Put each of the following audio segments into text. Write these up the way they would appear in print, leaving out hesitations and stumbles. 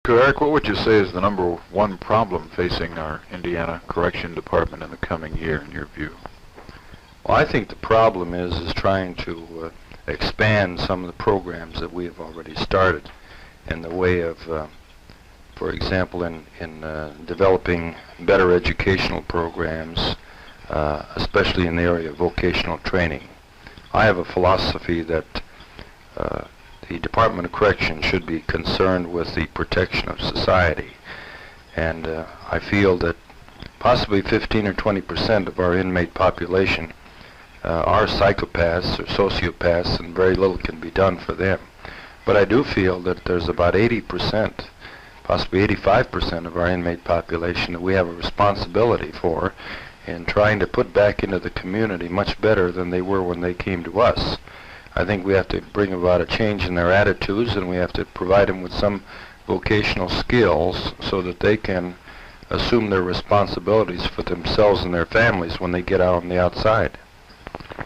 Kirk, what would you say is the number one problem facing our Indiana Correction Department in the coming year, in your view? Well, I think the problem is trying to expand some of the programs that we have already started in the way of, for example, in developing better educational programs, especially in the area of vocational training. I have a philosophy that the Department of Correction should be concerned with the protection of society, and I feel that possibly 15 or 20% of our inmate population are psychopaths or sociopaths, and very little can be done for them. But I do feel that there's about 80%, possibly 85% of our inmate population that we have a responsibility for in trying to put back into the community much better than they were when they came to us. I think we have to bring about a change in their attitudes, and we have to provide them with some vocational skills so that they can assume their responsibilities for themselves and their families when they get out on the outside.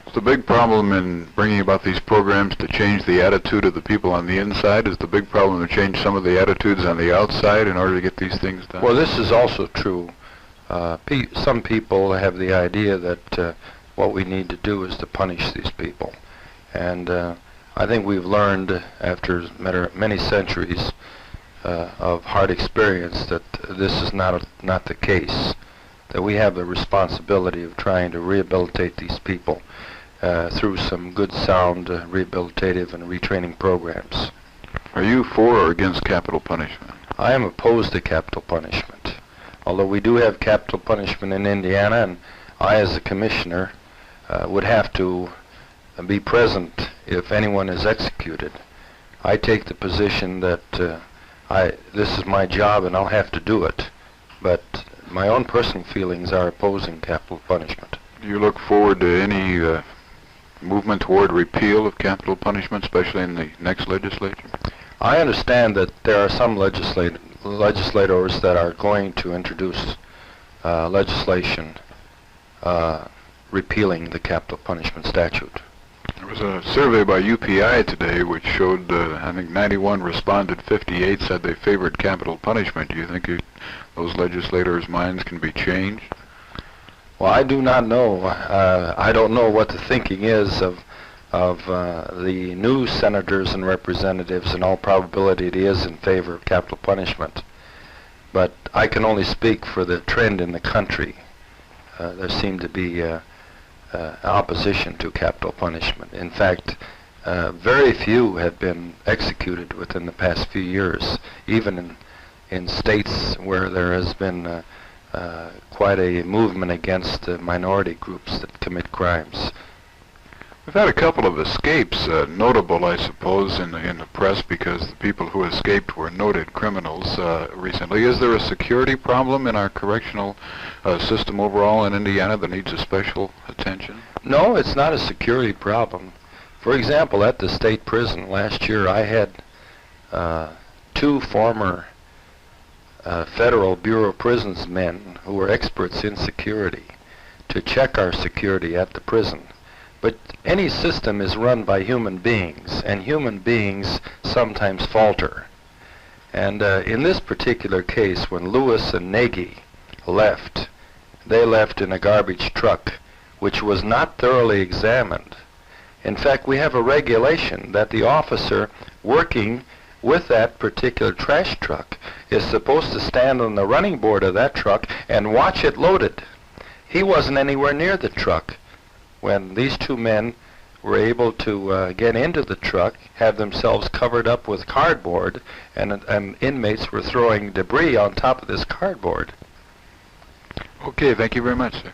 Is the big problem in bringing about these programs to change the attitude of the people on the inside? Is the big problem to change some of the attitudes on the outside in order to get these things done? Well, this is also true. Some people have the idea that what we need to do is to punish these people. And I think we've learned after many centuries of hard experience that this is not the case, that we have the responsibility of trying to rehabilitate these people through some good, sound rehabilitative and retraining programs. Are you for or against capital punishment? I am opposed to capital punishment. Although we do have capital punishment in Indiana, and I as a commissioner would have to be present if anyone is executed. I take the position that this is my job and I'll have to do it, but my own personal feelings are opposing capital punishment. Do you look forward to any movement toward repeal of capital punishment, especially in the next legislature? I understand that there are some legislators that are going to introduce legislation repealing the capital punishment statute. There was a survey by UPI today which showed, I think 91 responded, 58 said they favored capital punishment. Do you think those legislators' minds can be changed? Well, I do not know. I don't know what the thinking is of the new senators and representatives. In all probability, it is in favor of capital punishment. But I can only speak for the trend in the country. There seemed to be opposition to capital punishment. In fact, very few have been executed within the past few years, even in states where there has been quite a movement against minority groups that commit crimes. We've had a couple of escapes, notable, I suppose, in the press because the people who escaped were noted criminals recently. Is there a security problem in our correctional system overall in Indiana that needs a special attention? No, it's not a security problem. For example, at the state prison last year, I had two former Federal Bureau of Prisons men who were experts in security to check our security at the prison. But any system is run by human beings, and human beings sometimes falter. And in this particular case, when Lewis and Nagy left, they left in a garbage truck, which was not thoroughly examined. In fact, we have a regulation that the officer working with that particular trash truck is supposed to stand on the running board of that truck and watch it loaded. He wasn't anywhere near the truck when these two men were able to get into the truck, have themselves covered up with cardboard, and inmates were throwing debris on top of this cardboard. Okay, thank you very much, sir.